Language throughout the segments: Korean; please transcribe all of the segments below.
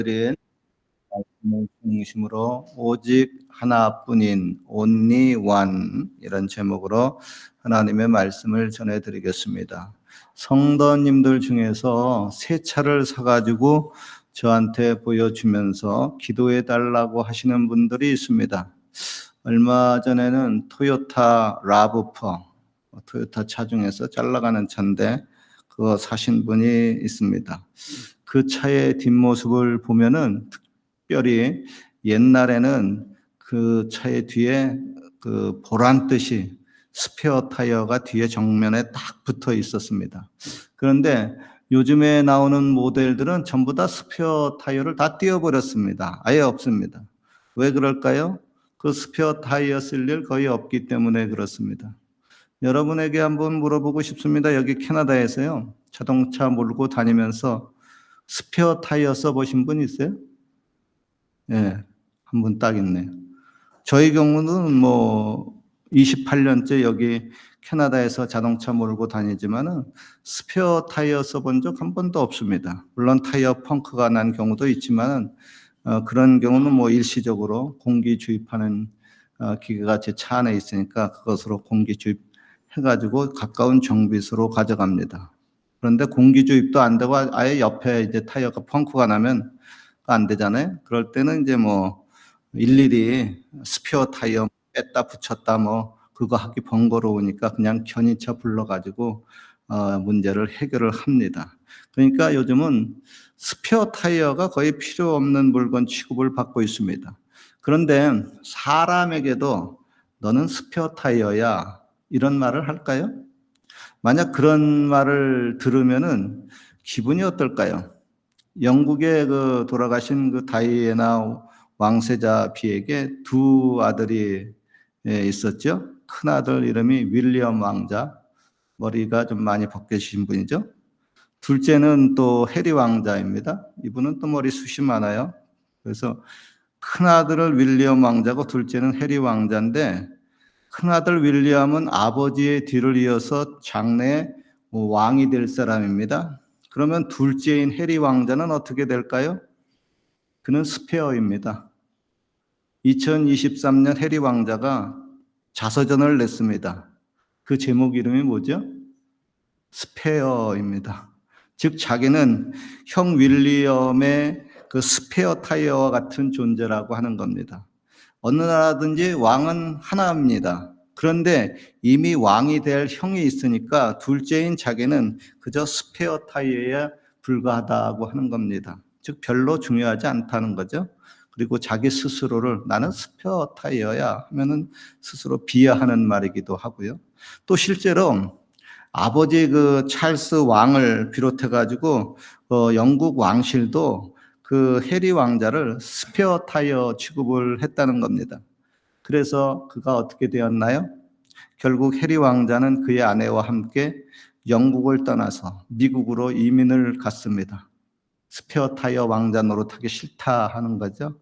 드린 말씀을 중심으로 오직 하나뿐인 only one 이런 제목으로 하나님의 말씀을 전해드리겠습니다. 성도님들 중에서 새 차를 사가지고 저한테 보여주면서 기도해 달라고 하시는 분들이 있습니다. 얼마 전에는 토요타 라브퍼, 토요타 차 중에서 잘 나가는 차인데 그거 사신 분이 있습니다. 그 차의 뒷모습을 보면은 특별히 옛날에는 그 차의 뒤에 그 보란 뜻이 스페어 타이어가 뒤에 정면에 딱 붙어 있었습니다. 그런데 요즘에 나오는 모델들은 전부 다 스페어 타이어를 다 띄워버렸습니다. 아예 없습니다. 왜 그럴까요? 그 스페어 타이어 쓸 일 거의 없기 때문에 그렇습니다. 여러분에게 한번 물어보고 싶습니다. 여기 캐나다에서요, 자동차 몰고 다니면서 스페어 타이어 써보신 분 있어요? 예, 한 분 딱 있네요. 저희 경우는 뭐 28년째 여기 캐나다에서 자동차 몰고 다니지만은 스페어 타이어 써본 적 한 번도 없습니다. 물론 타이어 펑크가 난 경우도 있지만은 그런 경우는 뭐 일시적으로 공기 주입하는 기계가 제 차 안에 있으니까 그것으로 공기 주입해가지고 가까운 정비소로 가져갑니다. 그런데 공기 주입도 안 되고 아예 옆에 이제 타이어가 펑크가 나면 안 되잖아요. 그럴 때는 이제 뭐 일일이 스페어 타이어 뺐다 붙였다 뭐 그거 하기 번거로우니까 그냥 견인차 불러가지고 문제를 해결을 합니다. 그러니까 요즘은 스페어 타이어가 거의 필요 없는 물건 취급을 받고 있습니다. 그런데 사람에게도 너는 스페어 타이어야 이런 말을 할까요? 만약 그런 말을 들으면은 기분이 어떨까요? 영국의 그 돌아가신 그 다이애나 왕세자 비에게 두 아들이 있었죠. 큰 아들 이름이 윌리엄 왕자, 머리가 좀 많이 벗겨진 분이죠. 둘째는 또 해리 왕자입니다. 이분은 또 머리숱이 많아요. 그래서 큰 아들을 윌리엄 왕자고 둘째는 해리 왕자인데 큰 아들 윌리엄은 아버지의 뒤를 이어서 장래 왕이 될 사람입니다. 그러면 둘째인 해리 왕자는 어떻게 될까요? 그는 스페어입니다. 2023년 해리 왕자가 자서전을 냈습니다. 그 제목 이름이 뭐죠? 스페어입니다. 즉 자기는 형 윌리엄의 그 스페어 타이어와 같은 존재라고 하는 겁니다. 어느 나라든지 왕은 하나입니다. 그런데 이미 왕이 될 형이 있으니까 둘째인 자기는 그저 스페어 타이어에 불과하다고 하는 겁니다. 즉 별로 중요하지 않다는 거죠. 그리고 자기 스스로를 나는 스페어 타이어야 하면은 스스로 비하하는 말이기도 하고요. 또 실제로 아버지 그 찰스 왕을 비롯해 가지고 영국 왕실도 그 해리 왕자를 스페어 타이어 취급을 했다는 겁니다. 그래서 그가 어떻게 되었나요? 결국 해리 왕자는 그의 아내와 함께 영국을 떠나서 미국으로 이민을 갔습니다. 스페어 타이어 왕자 노릇하기 싫다 하는 거죠.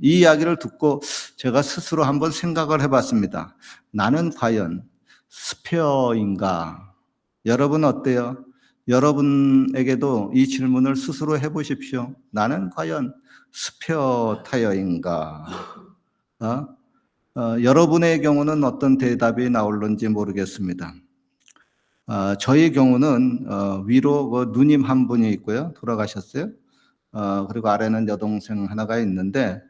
이 이야기를 듣고 제가 스스로 한번 생각을 해봤습니다. 나는 과연 스페어인가? 여러분 어때요? 여러분에게도 이 질문을 스스로 해보십시오. 나는 과연 스페어 타이어인가? 여러분의 경우는 어떤 대답이 나올는지 모르겠습니다. 저희 경우는 위로 그 누님 한 분이 있고요. 돌아가셨어요. 그리고 아래는 여동생 하나가 있는데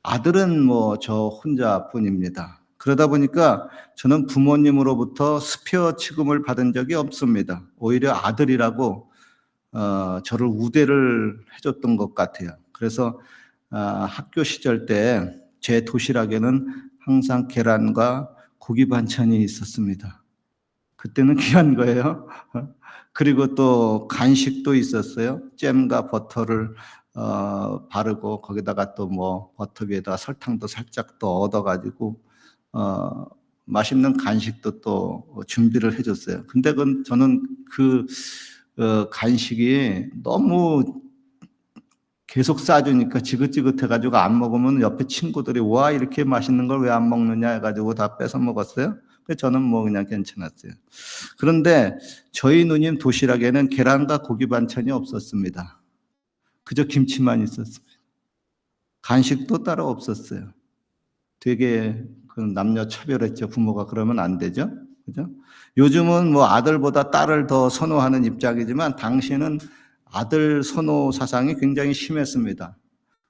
아들은 뭐 저 혼자뿐입니다. 그러다 보니까 저는 부모님으로부터 스페어 취급을 받은 적이 없습니다. 오히려 아들이라고 저를 우대를 해줬던 것 같아요. 그래서 학교 시절 때 제 도시락에는 항상 계란과 고기 반찬이 있었습니다. 그때는 귀한 거예요. 그리고 또 간식도 있었어요. 잼과 버터를 바르고 거기다가 또 뭐 버터 위에다가 설탕도 살짝 또 얻어가지고 맛있는 간식도 또 준비를 해줬어요. 근데 저는 그 간식이 너무 계속 싸주니까 지긋지긋해가지고 안 먹으면 옆에 친구들이 와 이렇게 맛있는 걸 왜 안 먹느냐 해가지고 다 뺏어 먹었어요. 저는 뭐 그냥 괜찮았어요. 그런데 저희 누님 도시락에는 계란과 고기 반찬이 없었습니다. 그저 김치만 있었습니다. 간식도 따로 없었어요. 되게 그 남녀 차별했죠. 부모가 그러면 안 되죠. 그죠? 요즘은 뭐 아들보다 딸을 더 선호하는 입장이지만 당시에는 아들 선호 사상이 굉장히 심했습니다.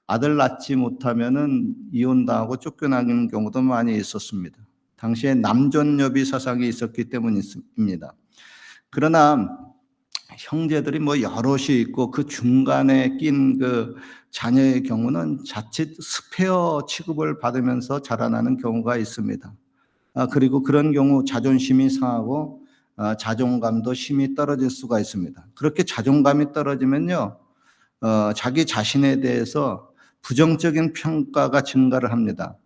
아들 낳지 못하면은 이혼당하고 쫓겨나는 경우도 많이 있었습니다. 당시에 남존여비 사상이 있었기 때문입니다. 그러나 형제들이 뭐 여럿이 있고 그 중간에 낀 그 자녀의 경우는 자칫 스페어 취급을 받으면서 자라나는 경우가 있습니다. 그리고 그런 경우 자존심이 상하고 자존감도 심히 떨어질 수가 있습니다. 그렇게 자존감이 떨어지면요, 자기 자신에 대해서 부정적인 평가가 증가를 합니다.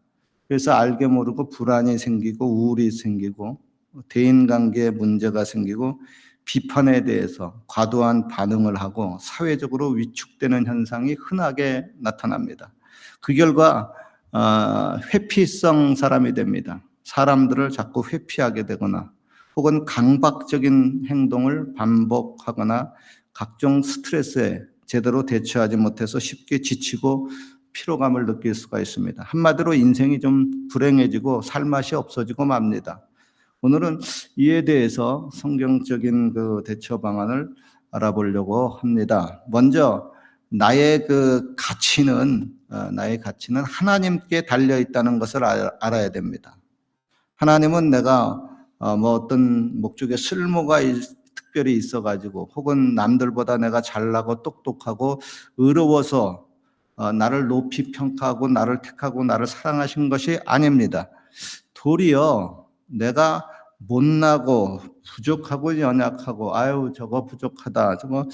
그래서 알게 모르고 불안이 생기고 우울이 생기고 대인관계에 문제가 생기고 비판에 대해서 과도한 반응을 하고 사회적으로 위축되는 현상이 흔하게 나타납니다. 그 결과 회피성 사람이 됩니다. 사람들을 자꾸 회피하게 되거나 혹은 강박적인 행동을 반복하거나 각종 스트레스에 제대로 대처하지 못해서 쉽게 지치고 피로감을 느낄 수가 있습니다. 한마디로 인생이 좀 불행해지고 살맛이 없어지고 맙니다. 오늘은 이에 대해서 성경적인 그 대처 방안을 알아보려고 합니다. 먼저 나의 나의 가치는 하나님께 달려 있다는 것을 알아야 됩니다. 하나님은 내가 뭐 어떤 목적에 쓸모가 특별히 있어가지고 혹은 남들보다 내가 잘나고 똑똑하고 의로워서 나를 높이 평가하고 나를 택하고 나를 사랑하신 것이 아닙니다. 도리어 내가 못나고 부족하고 연약하고 아유 저거 부족하다 저거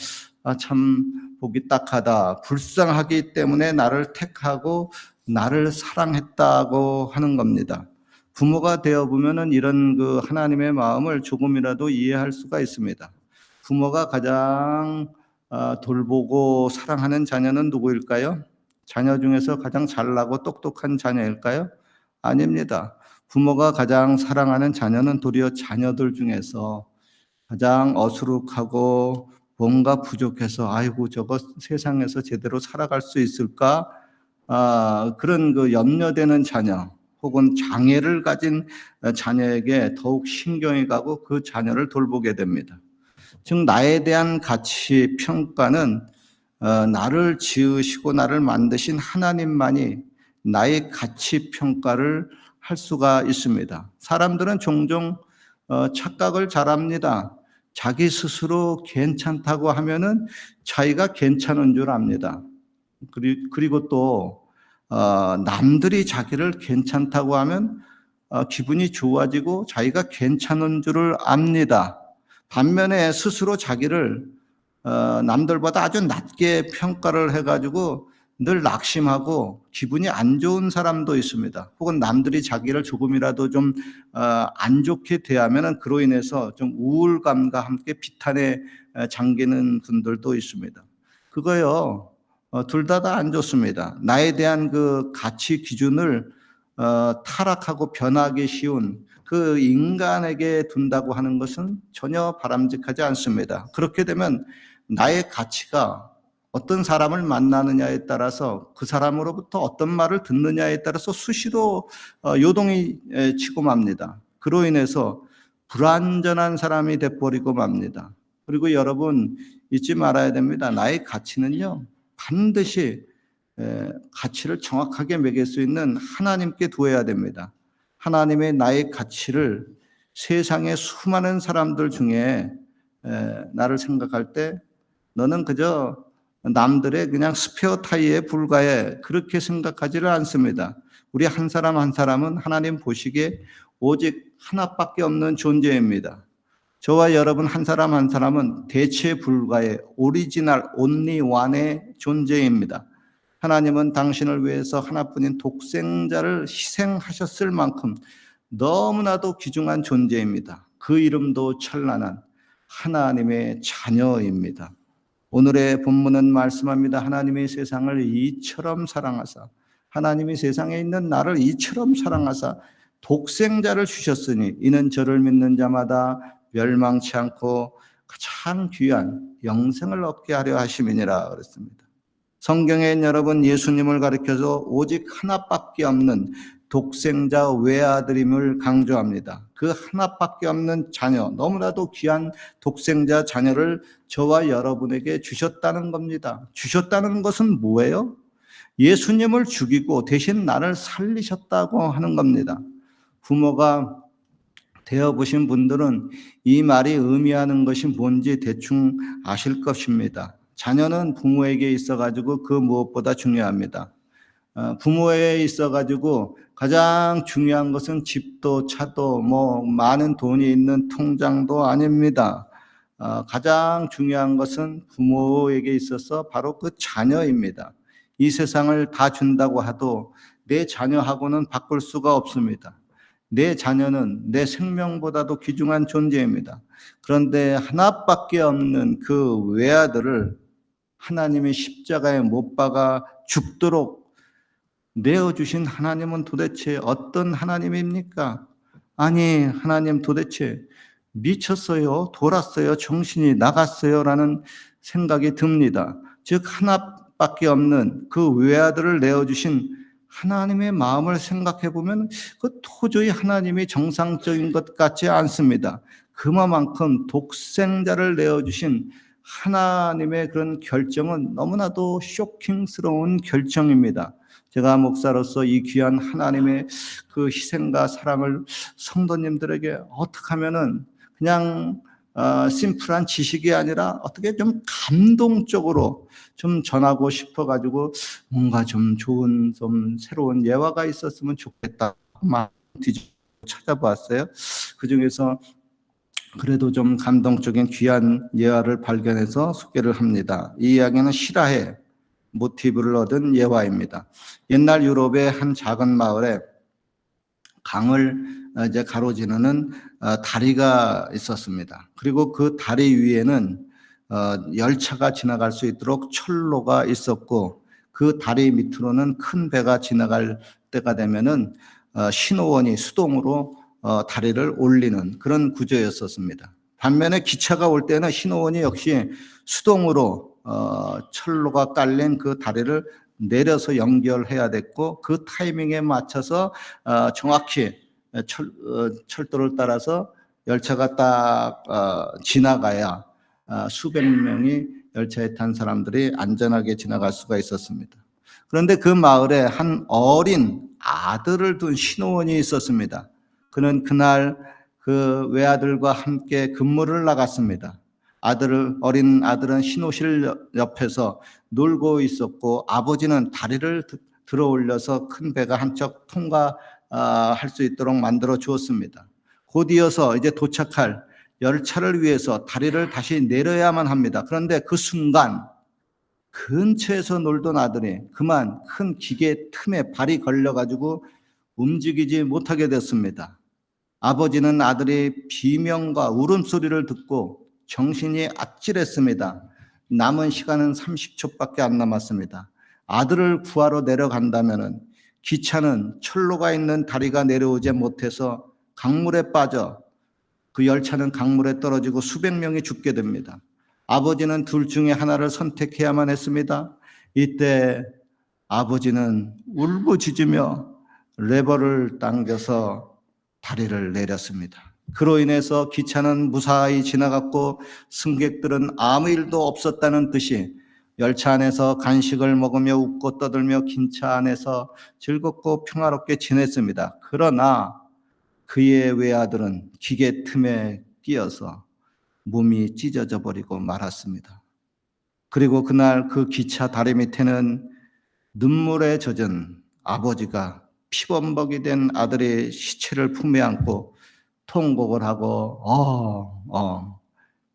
참 보기 딱하다 불쌍하기 때문에 나를 택하고 나를 사랑했다고 하는 겁니다. 부모가 되어 보면은 이런 그 하나님의 마음을 조금이라도 이해할 수가 있습니다. 부모가 가장 돌보고 사랑하는 자녀는 누구일까요? 자녀 중에서 가장 잘나고 똑똑한 자녀일까요? 아닙니다. 부모가 가장 사랑하는 자녀는 도리어 자녀들 중에서 가장 어수룩하고 뭔가 부족해서 아이고 저거 세상에서 제대로 살아갈 수 있을까? 그런 그 염려되는 자녀 혹은 장애를 가진 자녀에게 더욱 신경이 가고 그 자녀를 돌보게 됩니다. 즉 나에 대한 가치 평가는 나를 지으시고 나를 만드신 하나님만이 나의 가치 평가를 할 수가 있습니다. 사람들은 종종 착각을 잘합니다. 자기 스스로 괜찮다고 하면은 자기가 괜찮은 줄 압니다. 그리고 또 남들이 자기를 괜찮다고 하면 기분이 좋아지고 자기가 괜찮은 줄을 압니다. 반면에 스스로 자기를 남들보다 아주 낮게 평가를 해가지고 늘 낙심하고 기분이 안 좋은 사람도 있습니다. 혹은 남들이 자기를 조금이라도 좀 안 좋게 대하면 그로 인해서 좀 우울감과 함께 비탄에 잠기는 분들도 있습니다. 그거요, 둘 다 안 좋습니다. 나에 대한 그 가치 기준을 타락하고 변하기 쉬운 그 인간에게 둔다고 하는 것은 전혀 바람직하지 않습니다. 그렇게 되면 나의 가치가 어떤 사람을 만나느냐에 따라서 그 사람으로부터 어떤 말을 듣느냐에 따라서 수시로 요동이 치고 맙니다. 그로 인해서 불완전한 사람이 돼버리고 맙니다. 그리고 여러분 잊지 말아야 됩니다. 나의 가치는요 반드시 가치를 정확하게 매길 수 있는 하나님께 두어야 됩니다. 하나님의 나의 가치를 세상의 수많은 사람들 중에 나를 생각할 때 너는 그저 남들의 그냥 스페어 타이어에 불과해 그렇게 생각하지를 않습니다. 우리 한 사람 한 사람은 하나님 보시기에 오직 하나밖에 없는 존재입니다. 저와 여러분 한 사람 한 사람은 대체 불가의 오리지널 온리 원의 존재입니다. 하나님은 당신을 위해서 하나뿐인 독생자를 희생하셨을 만큼 너무나도 귀중한 존재입니다. 그 이름도 찬란한 하나님의 자녀입니다. 오늘의 본문은 말씀합니다. 하나님의 세상을 이처럼 사랑하사 하나님이 세상에 있는 나를 이처럼 사랑하사 독생자를 주셨으니 이는 저를 믿는 자마다 멸망치 않고 가장 귀한 영생을 얻게 하려 하심이니라 그랬습니다. 성경에 여러분 예수님을 가리켜서 오직 하나밖에 없는 독생자 외아들임을 강조합니다. 그 하나밖에 없는 자녀, 너무나도 귀한 독생자 자녀를 저와 여러분에게 주셨다는 겁니다. 주셨다는 것은 뭐예요? 예수님을 죽이고 대신 나를 살리셨다고 하는 겁니다. 부모가 되어보신 분들은 이 말이 의미하는 것이 뭔지 대충 아실 것입니다. 자녀는 부모에게 있어가지고 그 무엇보다 중요합니다. 부모에 있어가지고 가장 중요한 것은 집도 차도 뭐 많은 돈이 있는 통장도 아닙니다. 가장 중요한 것은 부모에게 있어서 바로 그 자녀입니다. 이 세상을 다 준다고 해도 내 자녀하고는 바꿀 수가 없습니다. 내 자녀는 내 생명보다도 귀중한 존재입니다. 그런데 하나밖에 없는 그 외아들을 하나님의 십자가에 못 박아 죽도록 내어주신 하나님은 도대체 어떤 하나님입니까? 아니, 하나님 도대체 미쳤어요? 돌았어요? 정신이 나갔어요? 라는 생각이 듭니다. 즉, 하나밖에 없는 그 외아들을 내어주신 하나님의 마음을 생각해 보면 그 도저히 하나님이 정상적인 것 같지 않습니다. 그만큼 독생자를 내어주신 하나님의 그런 결정은 너무나도 쇼킹스러운 결정입니다. 제가 목사로서 이 귀한 하나님의 그 희생과 사랑을 성도님들에게 어떻게 하면은 그냥 심플한 지식이 아니라 어떻게 좀 감동적으로 좀 전하고 싶어가지고 뭔가 좀 좋은 좀 새로운 예화가 있었으면 좋겠다. 막 뒤집어 찾아봤어요. 그 중에서 그래도 좀 감동적인 귀한 예화를 발견해서 소개를 합니다. 이 이야기는 실화의 모티브를 얻은 예화입니다. 옛날 유럽의 한 작은 마을에 강을 이제 가로지르는 다리가 있었습니다. 그리고 그 다리 위에는 열차가 지나갈 수 있도록 철로가 있었고 그 다리 밑으로는 큰 배가 지나갈 때가 되면은 신호원이 수동으로 다리를 올리는 그런 구조였었습니다. 반면에 기차가 올 때는 신호원이 역시 수동으로 철로가 깔린 그 다리를 내려서 연결해야 됐고 그 타이밍에 맞춰서 정확히 철도를 따라서 열차가 딱 지나가야 수백 명이 열차에 탄 사람들이 안전하게 지나갈 수가 있었습니다. 그런데 그 마을에 한 어린 아들을 둔 신호원이 있었습니다. 그는 그날 그 외아들과 함께 근무를 나갔습니다. 어린 아들은 신호실 옆에서 놀고 있었고 아버지는 다리를 들어 올려서 큰 배가 한척 통과할 수 있도록 만들어 주었습니다. 곧 이어서 이제 도착할 열차를 위해서 다리를 다시 내려야만 합니다. 그런데 그 순간 근처에서 놀던 아들이 그만 큰 기계 틈에 발이 걸려가지고 움직이지 못하게 됐습니다. 아버지는 아들의 비명과 울음소리를 듣고 정신이 아찔했습니다. 남은 시간은 30초밖에 안 남았습니다. 아들을 구하러 내려간다면 기차는 철로가 있는 다리가 내려오지 못해서 강물에 빠져 그 열차는 강물에 떨어지고 수백 명이 죽게 됩니다. 아버지는 둘 중에 하나를 선택해야만 했습니다. 이때 아버지는 울부짖으며 레버를 당겨서 다리를 내렸습니다. 그로 인해서 기차는 무사히 지나갔고 승객들은 아무 일도 없었다는 듯이 열차 안에서 간식을 먹으며 웃고 떠들며 기차 안에서 즐겁고 평화롭게 지냈습니다. 그러나 그의 외아들은 기계 틈에 끼어서 몸이 찢어져 버리고 말았습니다. 그리고 그날 그 기차 다리 밑에는 눈물에 젖은 아버지가 피범벅이 된 아들의 시체를 품에 안고 통곡을 하고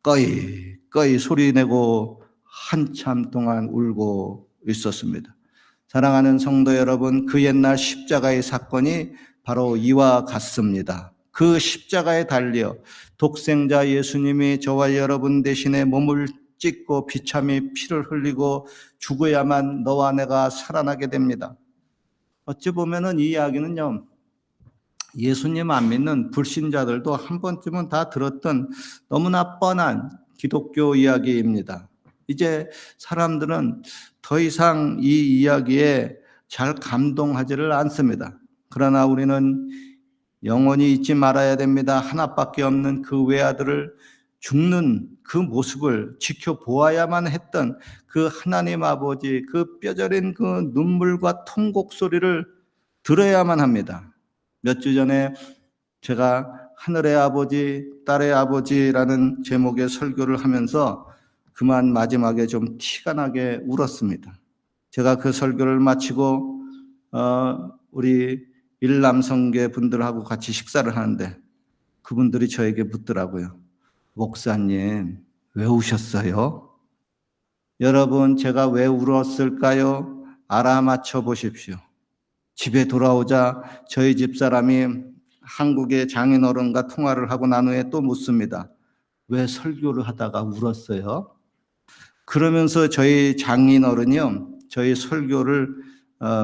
꺼이 소리내고 한참 동안 울고 있었습니다. 사랑하는 성도 여러분, 그 옛날 십자가의 사건이 바로 이와 같습니다. 그 십자가에 달려 독생자 예수님이 저와 여러분 대신에 몸을 찢고 비참히 피를 흘리고 죽어야만 너와 내가 살아나게 됩니다. 어찌 보면은 이 이야기는요, 예수님 안 믿는 불신자들도 한 번쯤은 다 들었던 너무나 뻔한 기독교 이야기입니다. 이제 사람들은 더 이상 이 이야기에 잘 감동하지를 않습니다. 그러나 우리는 영원히 잊지 말아야 됩니다. 하나밖에 없는 그 외아들을 죽는 그 모습을 지켜보아야만 했던 그 하나님 아버지, 그 뼈저린 그 눈물과 통곡 소리를 들어야만 합니다. 몇 주 전에 제가 하늘의 아버지, 딸의 아버지라는 제목의 설교를 하면서 그만 마지막에 좀 티가 나게 울었습니다. 제가 그 설교를 마치고 우리 일남성계 분들하고 같이 식사를 하는데 그분들이 저에게 묻더라고요. 목사님, 왜 우셨어요? 여러분, 제가 왜 울었을까요? 알아맞혀 보십시오. 집에 돌아오자 저희 집사람이 한국의 장인어른과 통화를 하고 난 후에 또 묻습니다. 왜 설교를 하다가 울었어요? 그러면서 저희 장인어른이요, 저희 설교를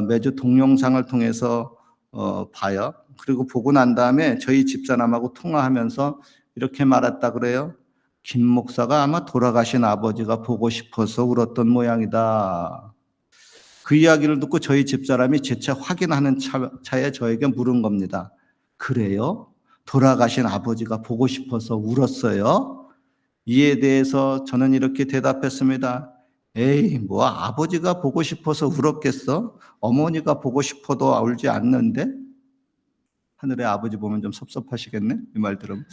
매주 동영상을 통해서 봐요. 그리고 보고 난 다음에 저희 집사람하고 통화하면서 이렇게 말했다 그래요. 김 목사가 아마 돌아가신 아버지가 보고 싶어서 울었던 모양이다. 그 이야기를 듣고 저희 집사람이 재차 확인하는 차에 저에게 물은 겁니다. 그래요? 돌아가신 아버지가 보고 싶어서 울었어요? 이에 대해서 저는 이렇게 대답했습니다. 에이, 뭐 아버지가 보고 싶어서 울었겠어? 어머니가 보고 싶어도 울지 않는데? 하늘의 아버지 보면 좀 섭섭하시겠네? 이 말 들으면.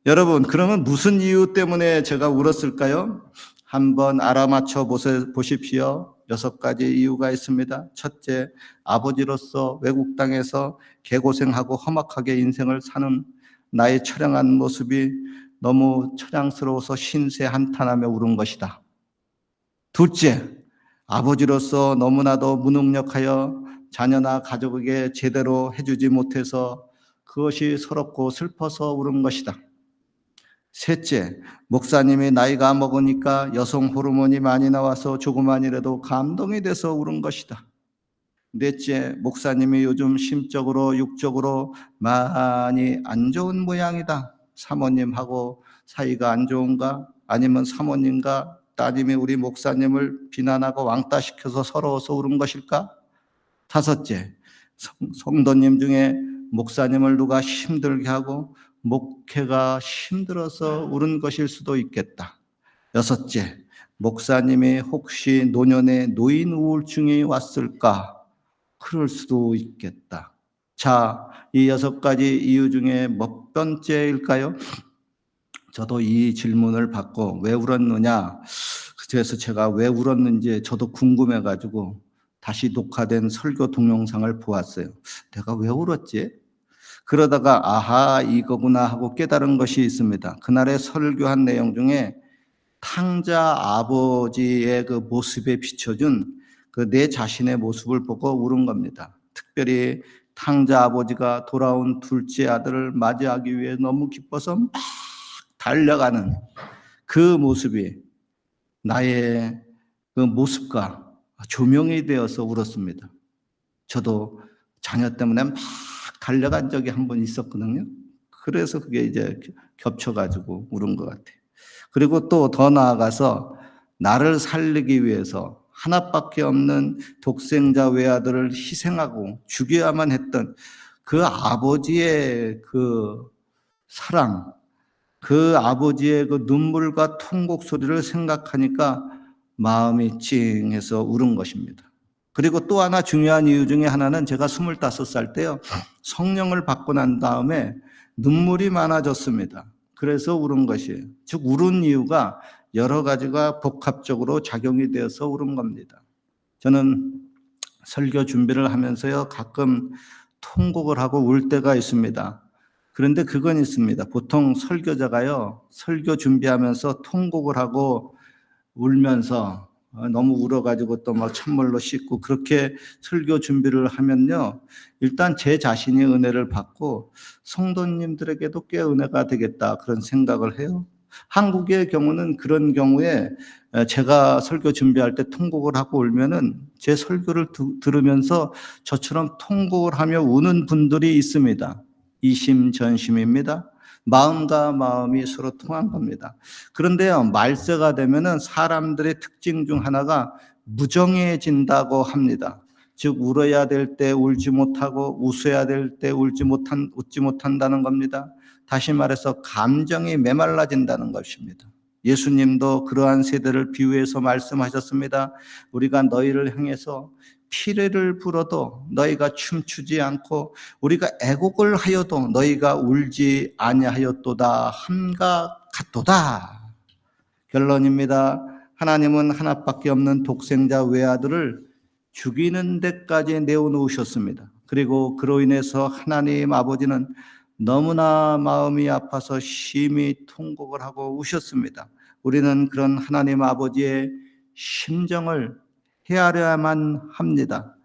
여러분, 그러면 무슨 이유 때문에 제가 울었을까요? 한번 알아맞혀 보십시오. 6가지 이유가 있습니다. 첫째, 아버지로서 외국 땅에서 개고생하고 험악하게 인생을 사는 나의 처량한 모습이 너무 처량스러워서 신세 한탄하며 울은 것이다. 둘째, 아버지로서 너무나도 무능력하여 자녀나 가족에게 제대로 해주지 못해서 그것이 서럽고 슬퍼서 울은 것이다. 셋째, 목사님이 나이가 먹으니까 여성 호르몬이 많이 나와서 조그만이라도 감동이 돼서 울은 것이다. 넷째, 목사님이 요즘 심적으로 육적으로 많이 안 좋은 모양이다. 사모님하고 사이가 안 좋은가? 아니면 사모님과 따님이 우리 목사님을 비난하고 왕따시켜서 서러워서 울은 것일까? 다섯째, 성도님 중에 목사님을 누가 힘들게 하고 목회가 힘들어서 울은 것일 수도 있겠다. 여섯째, 목사님이 혹시 노년에 노인 우울증이 왔을까? 그럴 수도 있겠다. 자, 이 6가지 이유 중에 몇 번째일까요? 저도 이 질문을 받고 왜 울었느냐, 그래서 제가 왜 울었는지 저도 궁금해가지고 다시 녹화된 설교 동영상을 보았어요. 내가 왜 울었지? 그러다가 아하, 이거구나 하고 깨달은 것이 있습니다. 그날의 설교한 내용 중에 탕자 아버지의 그 모습에 비춰준 그 내 자신의 모습을 보고 울은 겁니다. 특별히 탕자 아버지가 돌아온 둘째 아들을 맞이하기 위해 너무 기뻐서 막 달려가는 그 모습이 나의 그 모습과 조명이 되어서 울었습니다. 저도 자녀 때문에 막 달려간 적이 한 번 있었거든요. 그래서 그게 이제 겹쳐가지고 울은 것 같아요. 그리고 또 더 나아가서 나를 살리기 위해서 하나밖에 없는 독생자 외아들을 희생하고 죽여야만 했던 그 아버지의 그 사랑, 그 아버지의 그 눈물과 통곡 소리를 생각하니까 마음이 찡해서 울은 것입니다. 그리고 또 하나 중요한 이유 중에 하나는 제가 25살 때요, 성령을 받고 난 다음에 눈물이 많아졌습니다. 그래서 울은 것이에요. 즉 울은 이유가 여러 가지가 복합적으로 작용이 되어서 울은 겁니다. 저는 설교 준비를 하면서요, 가끔 통곡을 하고 울 때가 있습니다. 그런데 그건 있습니다. 보통 설교자가요, 설교 준비하면서 통곡을 하고 울면서 너무 울어가지고 또 막 찬물로 씻고 그렇게 설교 준비를 하면요, 일단 제 자신이 은혜를 받고 성도님들에게도 꽤 은혜가 되겠다 그런 생각을 해요. 한국의 경우는 그런 경우에 제가 설교 준비할 때 통곡을 하고 울면은 제 설교를 들으면서 저처럼 통곡을 하며 우는 분들이 있습니다. 이심전심입니다. 마음과 마음이 서로 통한 겁니다. 그런데요, 말세가 되면은 사람들의 특징 중 하나가 무정해진다고 합니다. 즉 울어야 될 때 울지 못하고 웃어야 될 때 웃지 못한다는 겁니다. 다시 말해서 감정이 메말라진다는 것입니다. 예수님도 그러한 세대를 비유해서 말씀하셨습니다. 우리가 너희를 향해서 피레를 불어도 너희가 춤추지 않고 우리가 애곡을 하여도 너희가 울지 아니하였도다 함과 같도다. 결론입니다. 하나님은 하나밖에 없는 독생자 외아들을 죽이는 데까지 내어놓으셨습니다. 그리고 그로 인해서 하나님 아버지는 너무나 마음이 아파서 심히 통곡을 하고 우셨습니다. 우리는 그런 하나님 아버지의 심정을 헤아려야만 합니다.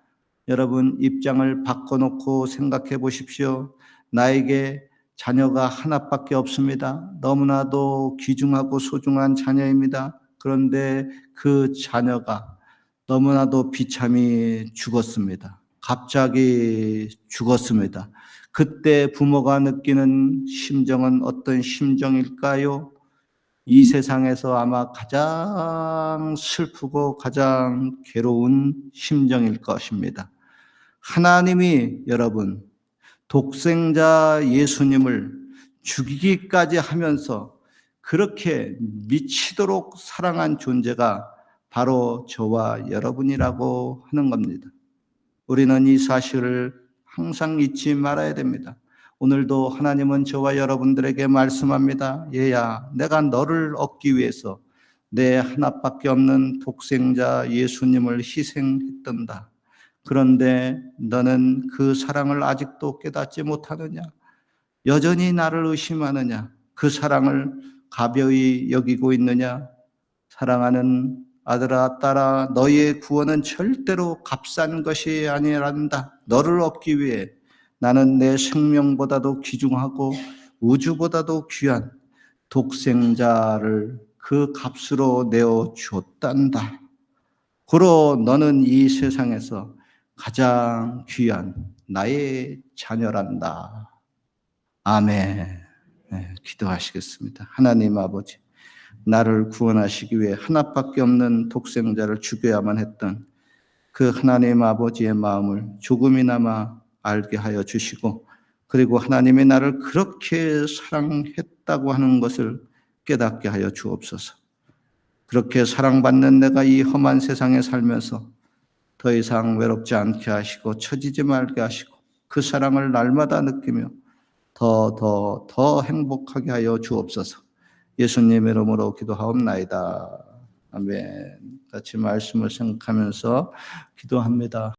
여러분 입장을 바꿔놓고 생각해 보십시오. 나에게 자녀가 하나밖에 없습니다. 너무나도 귀중하고 소중한 자녀입니다. 그런데 그 자녀가 너무나도 비참히 죽었습니다. 갑자기 죽었습니다. 그때 부모가 느끼는 심정은 어떤 심정일까요? 이 세상에서 아마 가장 슬프고 가장 괴로운 심정일 것입니다. 하나님이 여러분 독생자 예수님을 죽이기까지 하면서 그렇게 미치도록 사랑한 존재가 바로 저와 여러분이라고 하는 겁니다. 우리는 이 사실을 항상 잊지 말아야 됩니다. 오늘도 하나님은 저와 여러분들에게 말씀합니다. 얘야, 내가 너를 얻기 위해서 내 하나밖에 없는 독생자 예수님을 희생했단다. 그런데 너는 그 사랑을 아직도 깨닫지 못하느냐? 여전히 나를 의심하느냐? 그 사랑을 가벼이 여기고 있느냐? 사랑하는 아들아, 딸아, 너희의 구원은 절대로 값싼 것이 아니란다. 너를 얻기 위해 나는 내 생명보다도 귀중하고 우주보다도 귀한 독생자를 그 값으로 내어 주었단다. 고로 너는 이 세상에서 가장 귀한 나의 자녀란다. 아멘. 네, 기도하시겠습니다. 하나님 아버지, 나를 구원하시기 위해 하나밖에 없는 독생자를 죽여야만 했던 그 하나님 아버지의 마음을 조금이나마 알게 하여 주시고, 그리고 하나님이 나를 그렇게 사랑했다고 하는 것을 깨닫게 하여 주옵소서. 그렇게 사랑받는 내가 이 험한 세상에 살면서 더 이상 외롭지 않게 하시고 처지지 말게 하시고 그 사랑을 날마다 느끼며 더 행복하게 하여 주옵소서. 예수님의 이름으로 기도하옵나이다. 아멘. 같이 말씀을 생각하면서 기도합니다.